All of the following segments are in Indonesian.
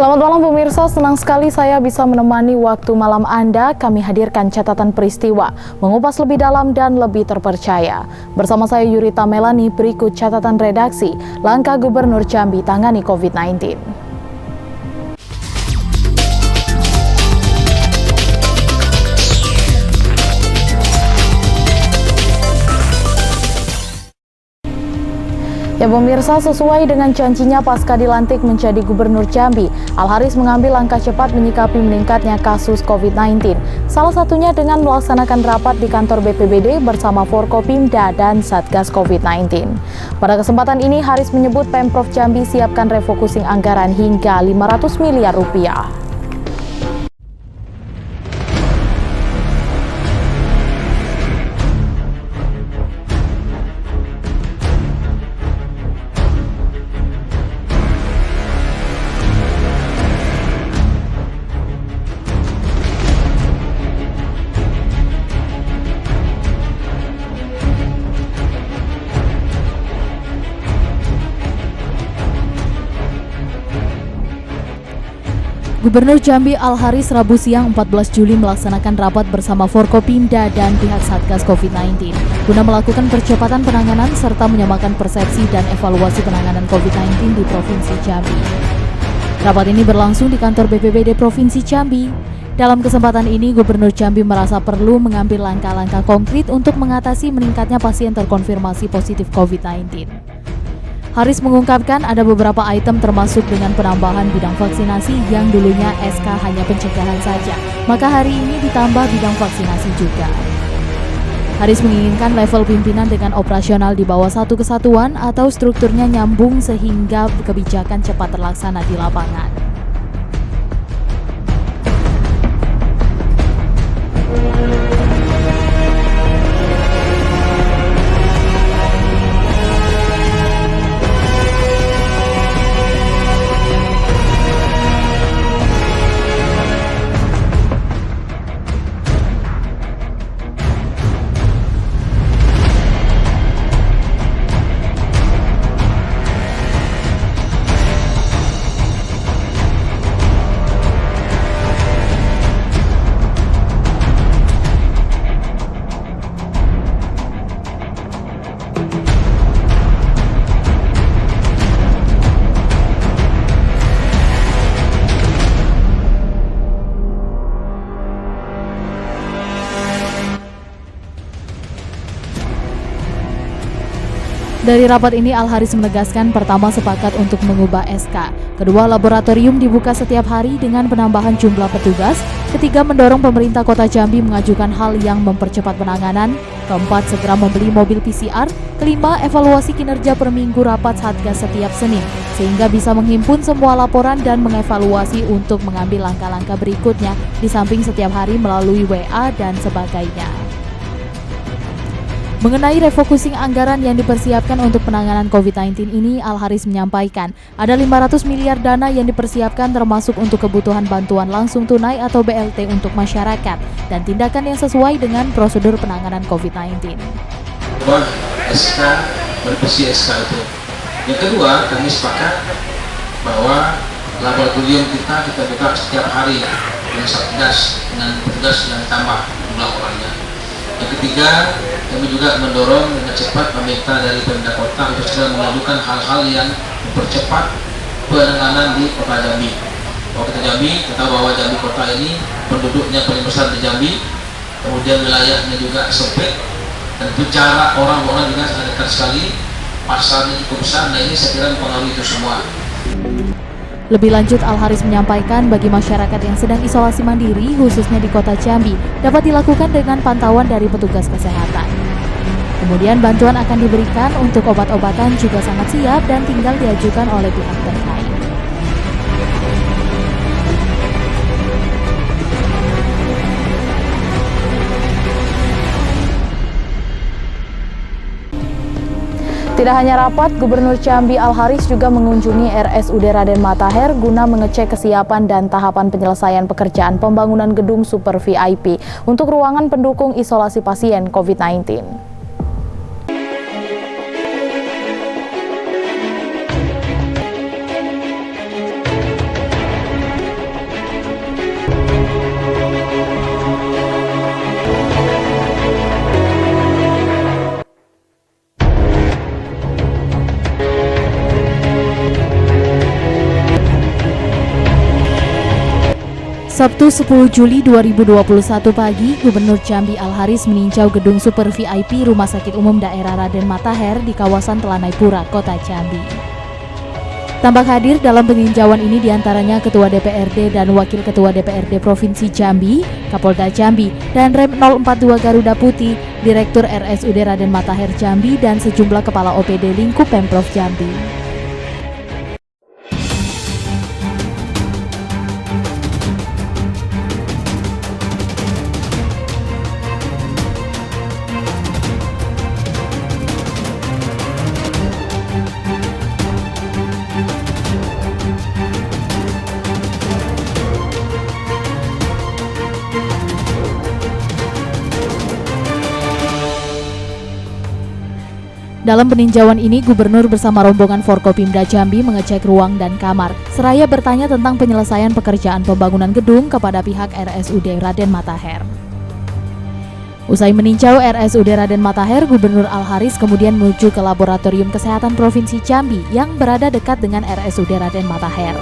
Selamat malam pemirsa, senang sekali saya bisa menemani waktu malam Anda. Kami hadirkan catatan peristiwa, mengupas lebih dalam dan lebih terpercaya. Bersama saya Yurita Melani, berikut catatan redaksi, langkah Gubernur Jambi tangani COVID-19. Ya pemirsa, sesuai dengan janjinya pasca dilantik menjadi Gubernur Jambi, Al-Haris mengambil langkah cepat menyikapi meningkatnya kasus COVID-19. Salah satunya dengan melaksanakan rapat di kantor BPBD bersama Forkopimda dan Satgas COVID-19. Pada kesempatan ini, Haris menyebut Pemprov Jambi siapkan refocusing anggaran hingga 500 miliar rupiah. Gubernur Jambi Al-Haris Rabu siang 14 Juli melaksanakan rapat bersama Forkopimda dan pihak Satgas COVID-19 guna melakukan percepatan penanganan serta menyamakan persepsi dan evaluasi penanganan COVID-19 di Provinsi Jambi. Rapat ini berlangsung di kantor BPBD Provinsi Jambi. Dalam kesempatan ini, Gubernur Jambi merasa perlu mengambil langkah-langkah konkret untuk mengatasi meningkatnya pasien terkonfirmasi positif COVID-19. Haris mengungkapkan ada beberapa item termasuk dengan penambahan bidang vaksinasi yang dulunya SK hanya pencegahan saja, maka hari ini ditambah bidang vaksinasi juga. Haris menginginkan level pimpinan dengan operasional di bawah satu kesatuan atau strukturnya nyambung sehingga kebijakan cepat terlaksana di lapangan. Dari rapat ini, Al-Haris menegaskan pertama sepakat untuk mengubah SK, kedua laboratorium dibuka setiap hari dengan penambahan jumlah petugas, ketiga mendorong pemerintah Kota Jambi mengajukan hal yang mempercepat penanganan, keempat segera membeli mobil PCR, kelima evaluasi kinerja per minggu rapat Satgas setiap Senin, sehingga bisa menghimpun semua laporan dan mengevaluasi untuk mengambil langkah-langkah berikutnya di samping setiap hari melalui WA dan sebagainya. Mengenai refocusing anggaran yang dipersiapkan untuk penanganan COVID-19 ini, Al-Haris menyampaikan ada 500 miliar dana yang dipersiapkan termasuk untuk kebutuhan bantuan langsung tunai atau BLT untuk masyarakat dan tindakan yang sesuai dengan prosedur penanganan COVID-19. SK, berisi SK itu. Yang kedua, kami sepakat bahwa laboratorium kita buka setiap hari dengan Satgas, dengan petugas yang tambah jumlah orangnya. Yang ketiga, kami juga mendorong dengan cepat meminta dari pemerintah kota untuk segera mengajukan hal-hal yang mempercepat penanganan di Kota Jambi. Kalau kita Jambi, kita tahu bahwa Jambi kota ini penduduknya paling besar di Jambi, kemudian wilayahnya juga sempit, dan itu jarak orang-orang juga sangat dekat sekali, pasarnya cukup besar. Nah ini saya kira mempengaruhi itu semua. Lebih lanjut, Al-Haris menyampaikan bagi masyarakat yang sedang isolasi mandiri, khususnya di Kota Jambi, dapat dilakukan dengan pantauan dari petugas kesehatan. Kemudian bantuan akan diberikan untuk obat-obatan juga sangat siap dan tinggal diajukan oleh pihak terkait. Tidak hanya rapat, Gubernur Jambi Al-Haris juga mengunjungi RSUD Raden Matahir guna mengecek kesiapan dan tahapan penyelesaian pekerjaan pembangunan gedung super VIP untuk ruangan pendukung isolasi pasien COVID-19. Sabtu 10 Juli 2021 pagi, Gubernur Jambi Al-Haris meninjau gedung Super VIP Rumah Sakit Umum Daerah Raden Matahir di kawasan Telanai Pura, Kota Jambi. Tampak hadir dalam peninjauan ini diantaranya Ketua DPRD dan Wakil Ketua DPRD Provinsi Jambi, Kapolda Jambi, dan Rem 042 Garuda Putih, Direktur RSUD Raden Matahir Jambi, dan sejumlah kepala OPD lingkup Pemprov Jambi. Dalam peninjauan ini, Gubernur bersama rombongan Forkopimda Jambi mengecek ruang dan kamar, seraya bertanya tentang penyelesaian pekerjaan pembangunan gedung kepada pihak RSUD Raden Matahir. Usai meninjau RSUD Raden Matahir, Gubernur Al-Haris kemudian menuju ke Laboratorium Kesehatan Provinsi Jambi yang berada dekat dengan RSUD Raden Matahir.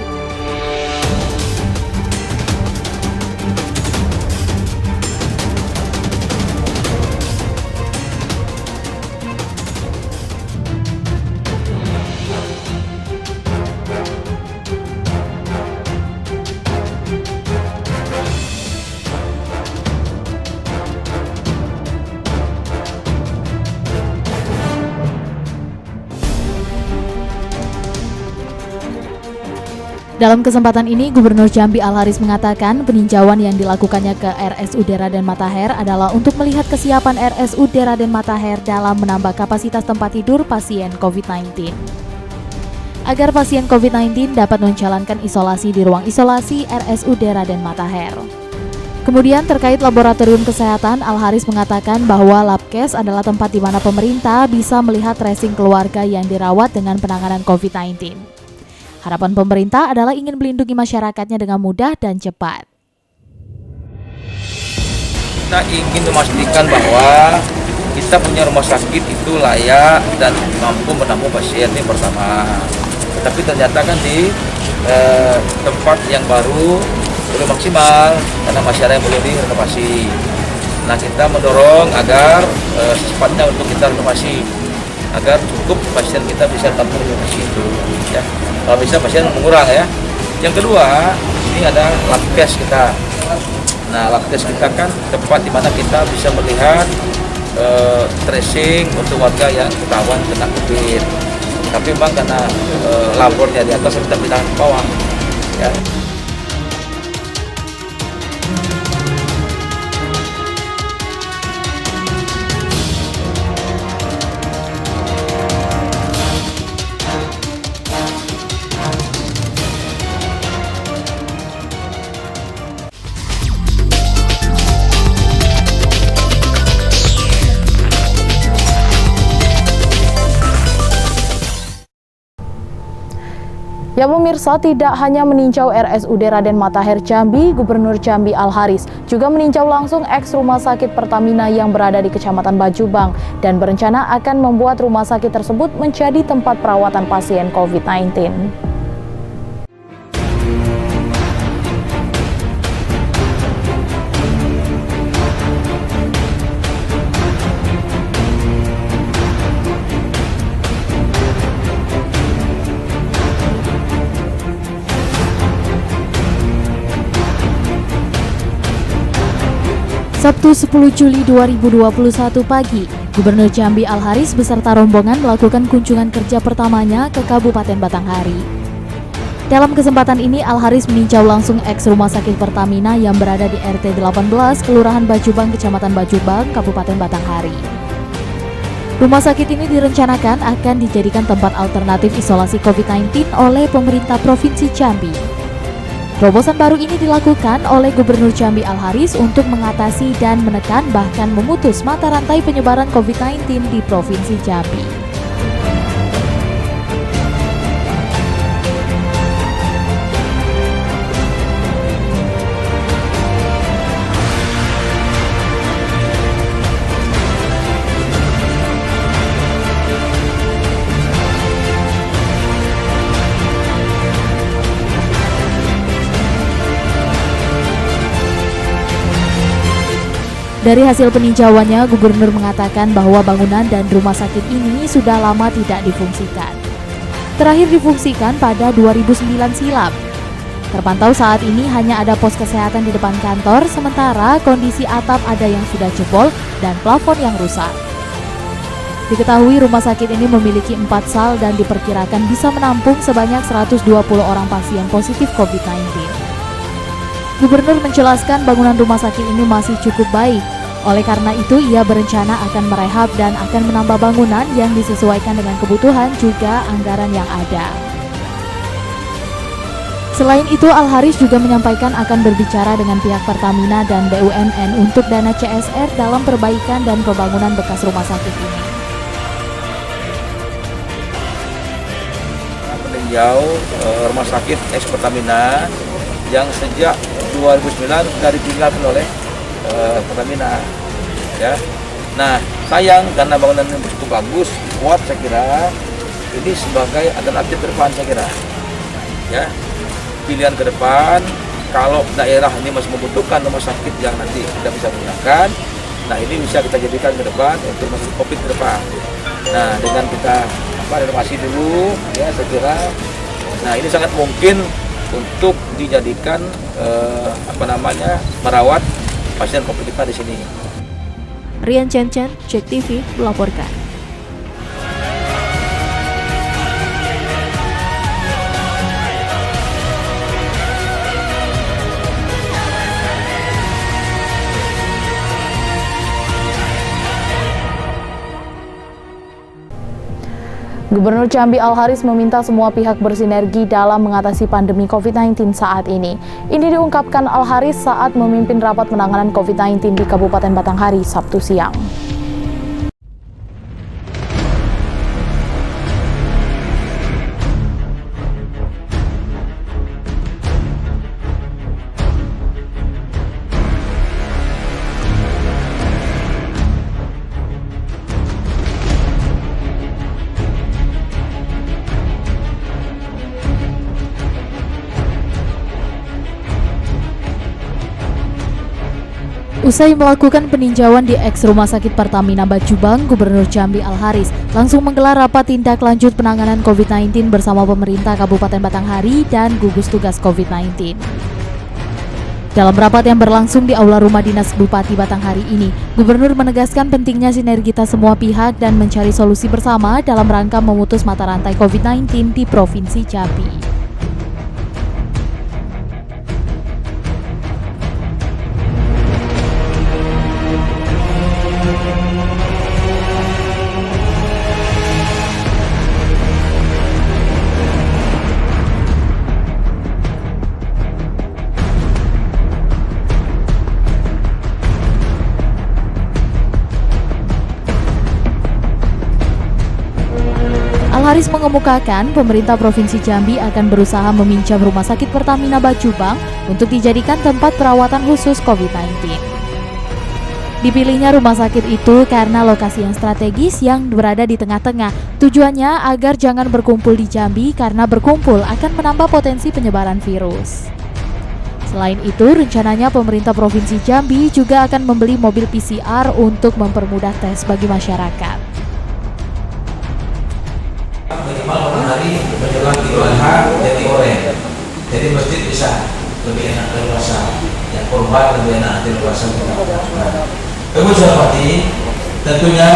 Dalam kesempatan ini, Gubernur Jambi Al-Haris mengatakan peninjauan yang dilakukannya ke RSUD Raden Matahir adalah untuk melihat kesiapan RSUD Raden Matahir dalam menambah kapasitas tempat tidur pasien COVID-19. Agar pasien COVID-19 dapat menjalankan isolasi di ruang isolasi RSUD Raden Matahir. Kemudian terkait laboratorium kesehatan, Al-Haris mengatakan bahwa Labkes adalah tempat di mana pemerintah bisa melihat tracing keluarga yang dirawat dengan penanganan COVID-19. Harapan pemerintah adalah ingin melindungi masyarakatnya dengan mudah dan cepat. Kita ingin memastikan bahwa kita punya rumah sakit itu layak dan mampu menampung pasien ini pertama. Tapi ternyata kan di tempat yang baru belum maksimal karena masih ada yang belum direnovasi. Nah, kita mendorong agar secepatnya untuk kita renovasi agar cukup pasien kita bisa tampung di situ. Ya. Kalau bisa pasien mengurang ya. Yang kedua, ini ada Labkes kita. Nah, Labkes kita kan tempat di mana kita bisa melihat tracing untuk warga yang ketahuan kena COVID. Tapi memang karena labornya di atas kita pindah ke bawah. Ya. Ya pemirsa, tidak hanya meninjau RSUD Raden Matahir Jambi, Gubernur Jambi Al-Haris juga meninjau langsung eks Rumah Sakit Pertamina yang berada di Kecamatan Bajubang dan berencana akan membuat rumah sakit tersebut menjadi tempat perawatan pasien COVID-19. Sabtu 10 Juli 2021 pagi, Gubernur Jambi Al-Haris beserta rombongan melakukan kunjungan kerja pertamanya ke Kabupaten Batanghari. Dalam kesempatan ini, Al-Haris meninjau langsung eks Rumah Sakit Pertamina yang berada di RT 18, Kelurahan Bajubang, Kecamatan Bajubang, Kabupaten Batanghari. Rumah sakit ini direncanakan akan dijadikan tempat alternatif isolasi COVID-19 oleh pemerintah Provinsi Jambi. Terobosan baru ini dilakukan oleh Gubernur Jambi Al-Haris untuk mengatasi dan menekan bahkan memutus mata rantai penyebaran COVID-19 di Provinsi Jambi. Dari hasil peninjauannya, Gubernur mengatakan bahwa bangunan dan rumah sakit ini sudah lama tidak difungsikan. Terakhir difungsikan pada 2009 silam. Terpantau saat ini hanya ada pos kesehatan di depan kantor, sementara kondisi atap ada yang sudah jebol dan plafon yang rusak. Diketahui rumah sakit ini memiliki 4 sal dan diperkirakan bisa menampung sebanyak 120 orang pasien positif COVID-19. Gubernur menjelaskan bangunan rumah sakit ini masih cukup baik. Oleh karena itu, ia berencana akan merehab dan akan menambah bangunan yang disesuaikan dengan kebutuhan juga anggaran yang ada. Selain itu, Al-Haris juga menyampaikan akan berbicara dengan pihak Pertamina dan BUMN untuk dana CSR dalam perbaikan dan pembangunan bekas rumah sakit ini. Meninjau rumah sakit ex Pertamina yang sejak 2009 sudah ditinggalkan oleh Pertamina, ya. Nah, sayang karena bangunan ini cukup bagus, kuat, saya kira ini sebagai alternatif ke depan, saya kira, ya. Pilihan ke depan, kalau daerah ini masih membutuhkan rumah sakit yang nanti kita bisa gunakan, nah ini bisa kita jadikan ke depan untuk masuk COVID ke depan. Nah, dengan kita renovasi dulu, ya, saya kira, nah ini sangat mungkin untuk dijadikan merawat pasien COVID kita di sini. Rian Chen, Cek TV melaporkan. Gubernur Jambi Al-Haris meminta semua pihak bersinergi dalam mengatasi pandemi COVID-19 saat ini. Ini diungkapkan Al-Haris saat memimpin rapat penanganan COVID-19 di Kabupaten Batanghari Sabtu siang. Usai melakukan peninjauan di eks Rumah Sakit Pertamina Bacubang, Gubernur Jambi Al-Haris langsung menggelar rapat tindak lanjut penanganan COVID-19 bersama pemerintah Kabupaten Batanghari dan gugus tugas COVID-19. Dalam rapat yang berlangsung di Aula Rumah Dinas Bupati Batanghari ini, Gubernur menegaskan pentingnya sinergitas semua pihak dan mencari solusi bersama dalam rangka memutus mata rantai COVID-19 di Provinsi Jambi. Al-Haris mengemukakan pemerintah Provinsi Jambi akan berusaha meminjam Rumah Sakit Pertamina Bacubang untuk dijadikan tempat perawatan khusus COVID-19. Dipilihnya rumah sakit itu karena lokasi yang strategis yang berada di tengah-tengah. Tujuannya agar jangan berkumpul di Jambi karena berkumpul akan menambah potensi penyebaran virus. Selain itu, rencananya pemerintah Provinsi Jambi juga akan membeli mobil PCR untuk mempermudah tes bagi masyarakat. Minimal hari menjelang Idul Adha jadi oranye, jadi masjid bisa lebih enak leluasa, yang korban lebih enak leluasa. Kemudian tentunya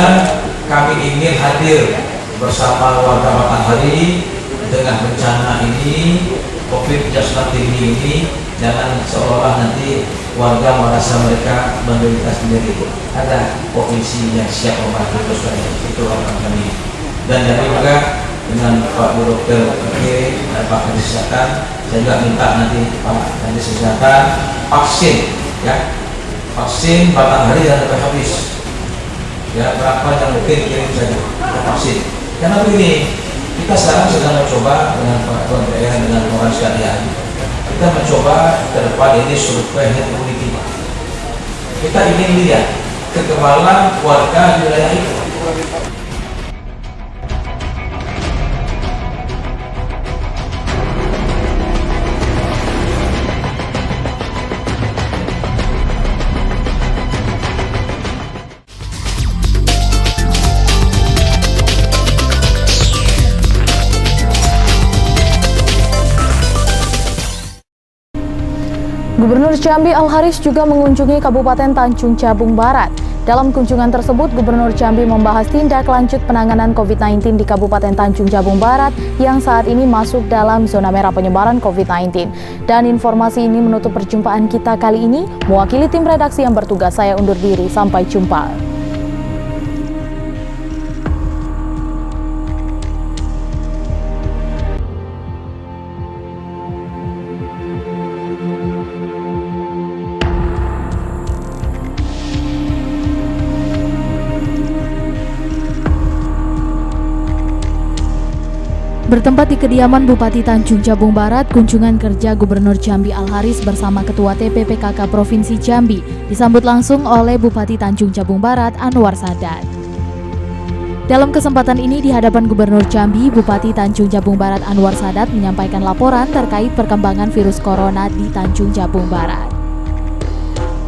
kami ingin hadir bersama warga Batanghari dengan bencana ini, COVID-19 ini, jangan seolah nanti warga merasa mereka menderita sendiri. Ada provinsi yang siap membantu itu harapan kami. Dan yang juga dengan Pak Bu Dokter dan Pak Kadis Kesehatan, saya juga minta nanti Pak Kadis Kesehatan vaksin, ya, vaksin Batanghari dan sampai habis, ya, berapa yang mungkin kirim saja vaksin. Karena begini, kita sekarang sedang mencoba dengan Pak Tuan PR dengan orang sekalian, kita mencoba ke depan ini survei herd immunity. Kita ingin lihat kekebalan warga di wilayah itu. Gubernur Jambi Al-Haris juga mengunjungi Kabupaten Tanjung Jabung Barat. Dalam kunjungan tersebut, Gubernur Jambi membahas tindak lanjut penanganan COVID-19 di Kabupaten Tanjung Jabung Barat yang saat ini masuk dalam zona merah penyebaran COVID-19. Dan informasi ini menutup perjumpaan kita kali ini. Mewakili tim redaksi yang bertugas, saya undur diri. Sampai jumpa. Bertempat di kediaman Bupati Tanjung Jabung Barat, kunjungan kerja Gubernur Jambi Al-Haris bersama Ketua TPPKK Provinsi Jambi disambut langsung oleh Bupati Tanjung Jabung Barat Anwar Sadat. Dalam kesempatan ini di hadapan Gubernur Jambi, Bupati Tanjung Jabung Barat Anwar Sadat menyampaikan laporan terkait perkembangan virus corona di Tanjung Jabung Barat.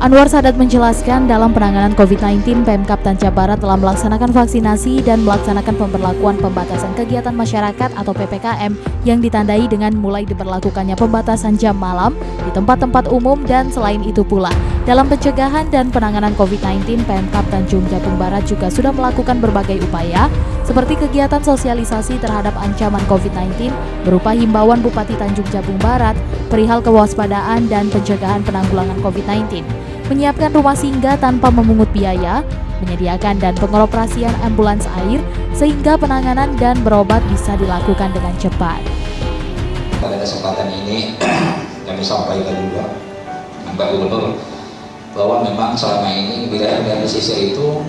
Anwar Sadat menjelaskan dalam penanganan COVID-19, Pemkab Tanjung Barat telah melaksanakan vaksinasi dan melaksanakan pemberlakuan pembatasan kegiatan masyarakat atau PPKM yang ditandai dengan mulai diberlakukannya pembatasan jam malam di tempat-tempat umum dan selain itu pula. Dalam pencegahan dan penanganan COVID-19, Pemkab Tanjung Jabung Barat juga sudah melakukan berbagai upaya seperti kegiatan sosialisasi terhadap ancaman COVID-19 berupa himbauan Bupati Tanjung Jabung Barat perihal kewaspadaan dan pencegahan penanggulangan COVID-19. Menyiapkan rumah singgah tanpa memungut biaya, menyediakan dan pengoperasian ambulans air sehingga penanganan dan berobat bisa dilakukan dengan cepat. Pada kesempatan ini kami sampaikan juga Mbak Gubernur bahwa memang selama ini wilayah pesisir itu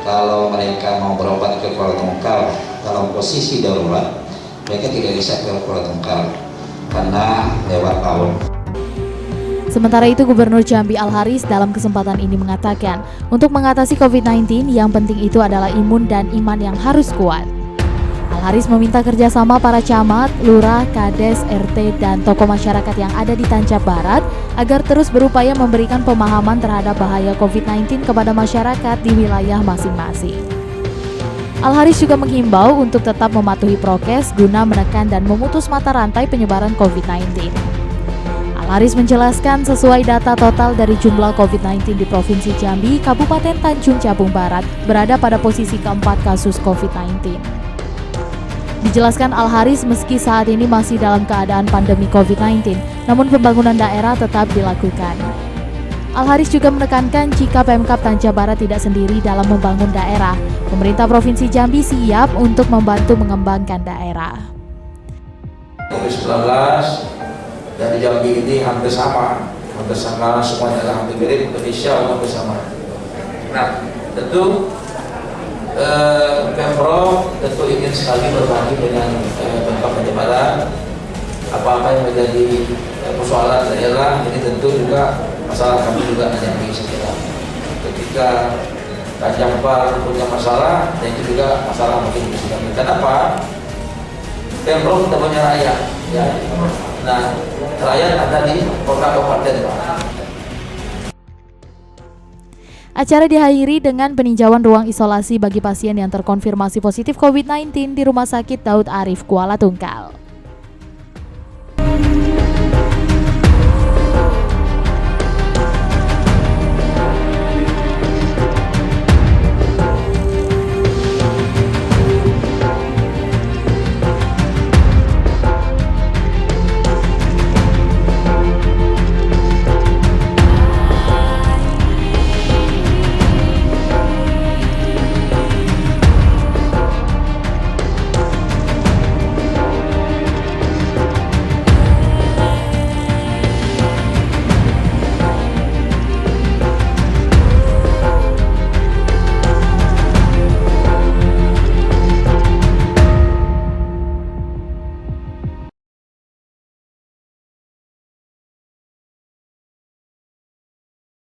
kalau mereka mau berobat ke Kuala Tungkal dalam posisi darurat, mereka tidak bisa ke Kuala Tungkal karena lewat laut. Sementara itu, Gubernur Jambi Al-Haris dalam kesempatan ini mengatakan, untuk mengatasi COVID-19 yang penting itu adalah imun dan iman yang harus kuat. Al-Haris meminta kerjasama para camat, lurah, kades, RT, dan tokoh masyarakat yang ada di Tanjung Barat agar terus berupaya memberikan pemahaman terhadap bahaya COVID-19 kepada masyarakat di wilayah masing-masing. Al-Haris juga menghimbau untuk tetap mematuhi prokes guna menekan dan memutus mata rantai penyebaran COVID-19. Al-Haris menjelaskan sesuai data total dari jumlah COVID-19 di Provinsi Jambi, Kabupaten Tanjung Jabung Barat berada pada posisi keempat kasus COVID-19. Dijelaskan Al-Haris meski saat ini masih dalam keadaan pandemi COVID-19, namun pembangunan daerah tetap dilakukan. Al-Haris juga menekankan jika Pemkab Tanjung Barat tidak sendiri dalam membangun daerah, pemerintah Provinsi Jambi siap untuk membantu mengembangkan daerah. COVID-19 dan di Jambi ini hampir sama semuanya adalah hampir mirip, Indonesia hampir sama. Nah, tentu Pemprov tentu ingin sekali berbagi dengan Pemkab Tanjung Barat apa-apa yang menjadi persoalan daerah. Ini tentu juga masalah kami juga Jambi sekitar. Ketika Tanjung Barat punya masalah, dan itu juga masalah mungkin di kami. Kenapa? Pemprov kita punya rakyat, ya. Nah, rakyat ada di kota kabupaten. Acara dihadiri dengan peninjauan ruang isolasi bagi pasien yang terkonfirmasi positif COVID-19 di Rumah Sakit Daud Arif, Kuala Tungkal.